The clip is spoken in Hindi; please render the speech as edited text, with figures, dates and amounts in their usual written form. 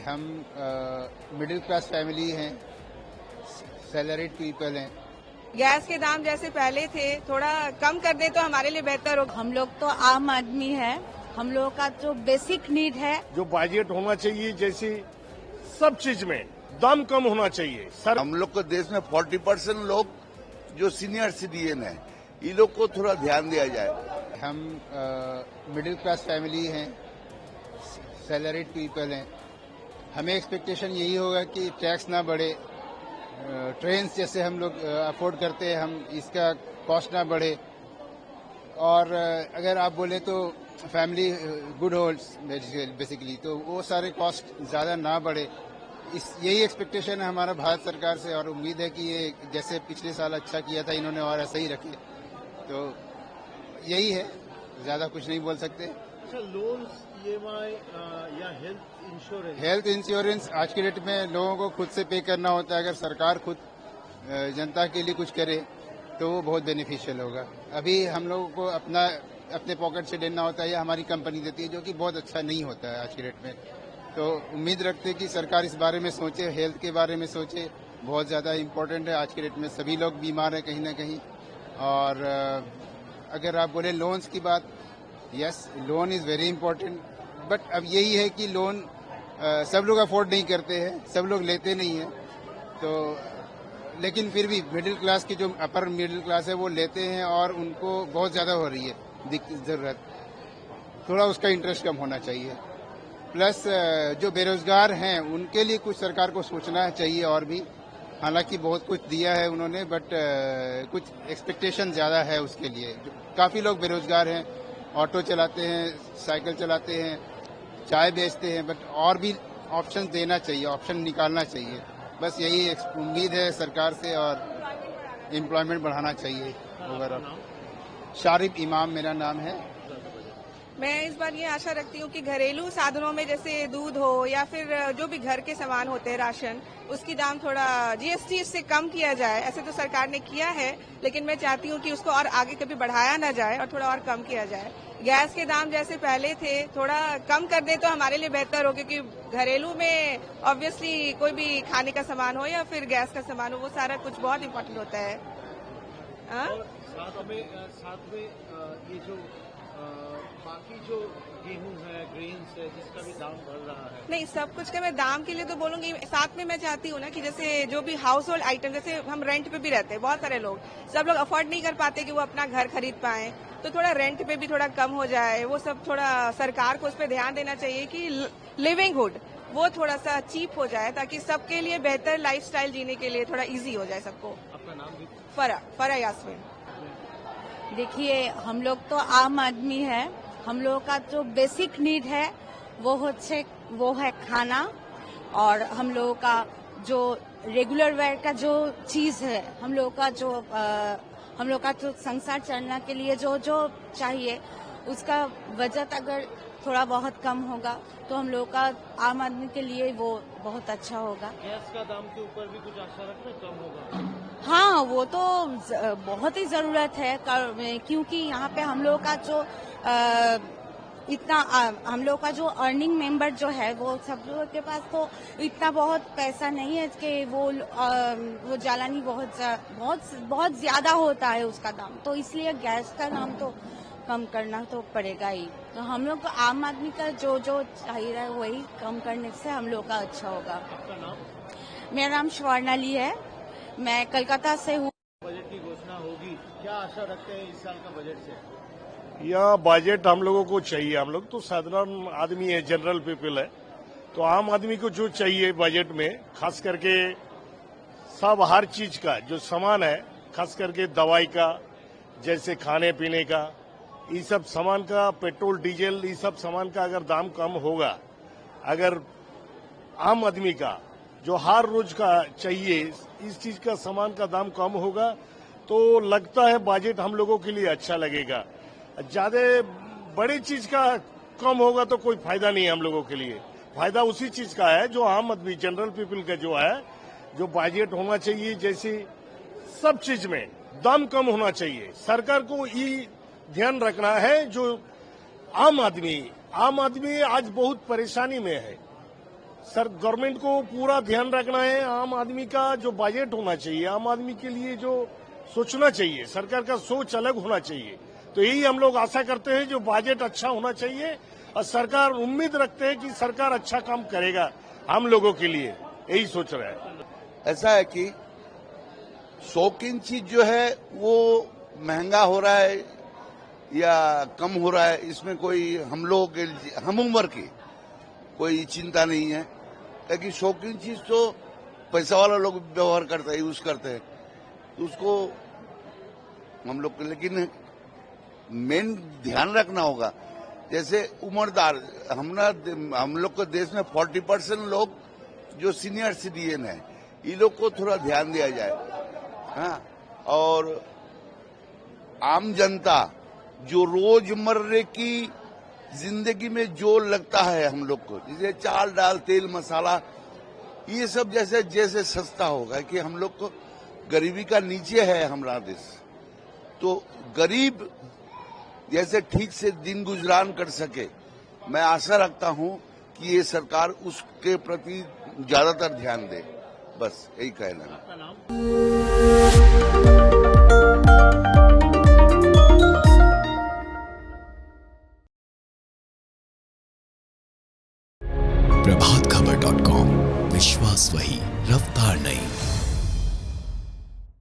हम मिडिल क्लास फैमिली हैं, सैलरीड पीपल हैं। गैस के दाम जैसे पहले थे थोड़ा कम कर दे तो हमारे लिए बेहतर होगा। हम लोग तो आम आदमी है, हम लोगों का जो बेसिक नीड है जो बजट होना चाहिए, जैसे सब चीज में दाम कम होना चाहिए। सर हम लोग को देश में 40% लोग जो सीनियर सिटीजन है, ये लोग को थोड़ा ध्यान दिया जाए। हम मिडिल क्लास फैमिली हैं, सैलरीड पीपल हैं। हमें एक्सपेक्टेशन यही होगा कि टैक्स ना बढ़े, ट्रेन जैसे हम लोग अफोर्ड करते हैं, हम इसका कॉस्ट ना बढ़े। और अगर आप बोले तो फैमिली गुड होल्ड्स बेसिकली, तो वो सारे कॉस्ट ज़्यादा ना बढ़े। यही एक्सपेक्टेशन है हमारा भारत सरकार से, और उम्मीद है कि ये जैसे पिछले साल अच्छा किया था इन्होंने और ऐसा ही रखे। तो यही है, ज़्यादा कुछ नहीं बोल सकते। अच्छा, लोन्स, ईएमआई या हेल्थ इंश्योरेंस आज के डेट में लोगों को खुद से पे करना होता है। अगर सरकार खुद जनता के लिए कुछ करे तो वो बहुत बेनिफिशियल होगा। अभी हम लोगों को अपने पॉकेट से देना होता है या हमारी कंपनी देती है, जो कि बहुत अच्छा नहीं होता है आज के डेट में। तो उम्मीद रखते हैं कि सरकार इस बारे में सोचे, हेल्थ के बारे में सोचे। बहुत ज़्यादा इम्पोर्टेंट है आज के डेट में, सभी लोग बीमार हैं कहीं ना कहीं। और अगर आप बोले लोन्स की बात, yes loan is very important, but अब यही है कि लोन सब लोग अफोर्ड नहीं करते हैं, सब लोग लेते नहीं हैं। तो लेकिन फिर भी मिडिल क्लास की जो अपर मिडिल क्लास है वो लेते हैं, और उनको बहुत ज़्यादा हो रही है ज़रूरत। थोड़ा उसका इंटरेस्ट कम होना चाहिए। प्लस जो बेरोजगार हैं उनके लिए कुछ सरकार को सोचना चाहिए और भी। हालांकि बहुत कुछ दिया है उन्होंने, बट कुछ एक्सपेक्टेशन ज़्यादा है उसके लिए। काफ़ी लोग बेरोजगार हैं, ऑटो चलाते हैं, साइकिल चलाते हैं, चाय बेचते हैं, बट और भी ऑप्शन देना चाहिए, ऑप्शन निकालना चाहिए। बस यही उम्मीद है सरकार से, और एम्प्लॉयमेंट बढ़ाना चाहिए ओवरऑल। शारिफ इमाम मेरा नाम है। मैं इस बार ये आशा रखती हूँ कि घरेलू साधनों में जैसे दूध हो या फिर जो भी घर के सामान होते हैं, राशन, उसकी दाम थोड़ा जीएसटी इससे कम किया जाए। ऐसे तो सरकार ने किया है, लेकिन मैं चाहती हूँ कि उसको और आगे कभी बढ़ाया ना जाए और थोड़ा और कम किया जाए। गैस के दाम जैसे पहले थे थोड़ा कम कर दे तो हमारे लिए बेहतर हो, क्योंकि घरेलू में ऑब्वियसली कोई भी खाने का सामान हो या फिर गैस का सामान हो, वो सारा कुछ बहुत इम्पोर्टेंट होता है। और साथ में ये जो बाकी जो गेहूं है, ग्रेन्स है, जिसका भी दाम बढ़ रहा है। नहीं, सब कुछ का मैं दाम के लिए तो बोलूंगी। साथ में मैं चाहती हूँ ना कि जैसे जो भी हाउस होल्ड आइटम, जैसे हम रेंट पे भी रहते हैं, बहुत सारे लोग, सब लोग अफोर्ड नहीं कर पाते कि वो अपना घर खरीद पाए, तो थोड़ा रेंट पे भी थोड़ा कम हो जाए। वो सब थोड़ा सरकार को उस पर ध्यान देना चाहिए कि लिविंगहुड वो थोड़ा सा चीप हो जाए, ताकि सबके लिए बेहतर लाइफस्टाइल जीने के लिए थोड़ा इजी हो जाए सबको। आपका नाम भी? फरा यास्मीन। देखिए, हम लोग तो आम आदमी है, हम लोगों का जो बेसिक नीड है वो है खाना, और हम लोगों का जो रेगुलर वेयर का जो चीज है, हम लोग का जो संसार चलने के लिए जो चाहिए, उसका बजट अगर थोड़ा बहुत कम होगा तो हम लोग का आम आदमी के लिए वो बहुत अच्छा होगा। गैस का दाम के ऊपर भी कुछ आशा रखना कम होगा? हाँ, वो तो बहुत ही जरूरत है, क्योंकि यहाँ पे हम लोग का जो हम लोग का जो अर्निंग मेंबर जो है, वो सब लोग के पास तो इतना बहुत पैसा नहीं है कि वो जालानी बहुत ज्यादा होता है उसका दाम, तो इसलिए गैस का दाम तो कम करना तो पड़ेगा ही। तो हम लोग को आम आदमी का जो चाहिए वही कम करने से हम लोग का अच्छा होगा। आपका नाम? मेरा नाम स्वर्णाली है, मैं कलकत्ता से हूँ। बजट की घोषणा होगी, क्या आशा रखते हैं इस साल का बजट से? यह बजट हम लोगों को चाहिए। हम लोग तो साधारण आदमी है, जनरल पीपल है, तो आम आदमी को जो चाहिए बजट में, खास करके सब हर चीज का जो सामान है, खास करके दवाई का, जैसे खाने पीने का, ये सब सामान का, पेट्रोल डीजल, ये सब सामान का अगर दाम कम होगा, अगर आम आदमी का जो हर रोज का चाहिए इस चीज का सामान का दाम कम होगा, तो लगता है बजट हम लोगों के लिए अच्छा लगेगा। ज्यादा बड़ी चीज का कम होगा तो कोई फायदा नहीं है हम लोगों के लिए। फायदा उसी चीज का है जो आम आदमी, जनरल पीपल का जो है, जो बजट होना चाहिए, जैसे सब चीज में दाम कम होना चाहिए। सरकार को ये ध्यान रखना है जो आम आदमी आज बहुत परेशानी में है, सर गवर्नमेंट को पूरा ध्यान रखना है। आम आदमी का जो बजट होना चाहिए, आम आदमी के लिए जो सोचना चाहिए, सरकार का सोच अलग होना चाहिए। तो यही हम लोग आशा करते हैं, जो बजट अच्छा होना चाहिए और सरकार उम्मीद रखते हैं कि सरकार अच्छा काम करेगा हम लोगों के लिए, यही सोच रहा है। ऐसा है कि शौकीन चीज जो है वो महंगा हो रहा है या कम हो रहा है, इसमें कोई हम लोगों के हम उम्र की कोई चिंता नहीं है। लेकिन शौकीन चीज तो पैसा वाला लोग व्यवहार करते हैं, यूज करते हैं, तो उसको हम लोग, लेकिन मेन ध्यान रखना होगा। जैसे उम्रदार हम लोग के देश में 40% लोग जो सीनियर सिटीजन है, ये लोग को थोड़ा ध्यान दिया जाए। हाँ, और आम जनता जो रोजमर्रे की जिंदगी में जो लगता है हम लोग को, जैसे चाल दाल तेल मसाला, ये सब जैसे जैसे सस्ता होगा कि हम लोग को गरीबी का नीचे है हमारा देश, तो गरीब जैसे ठीक से दिन गुजरान कर सके, मैं आशा रखता हूं कि ये सरकार उसके प्रति ज्यादातर ध्यान दे। बस यही कहना है। आपका नाम? प्रभातखबर.com, विश्वास वही, रफ्तार नहीं।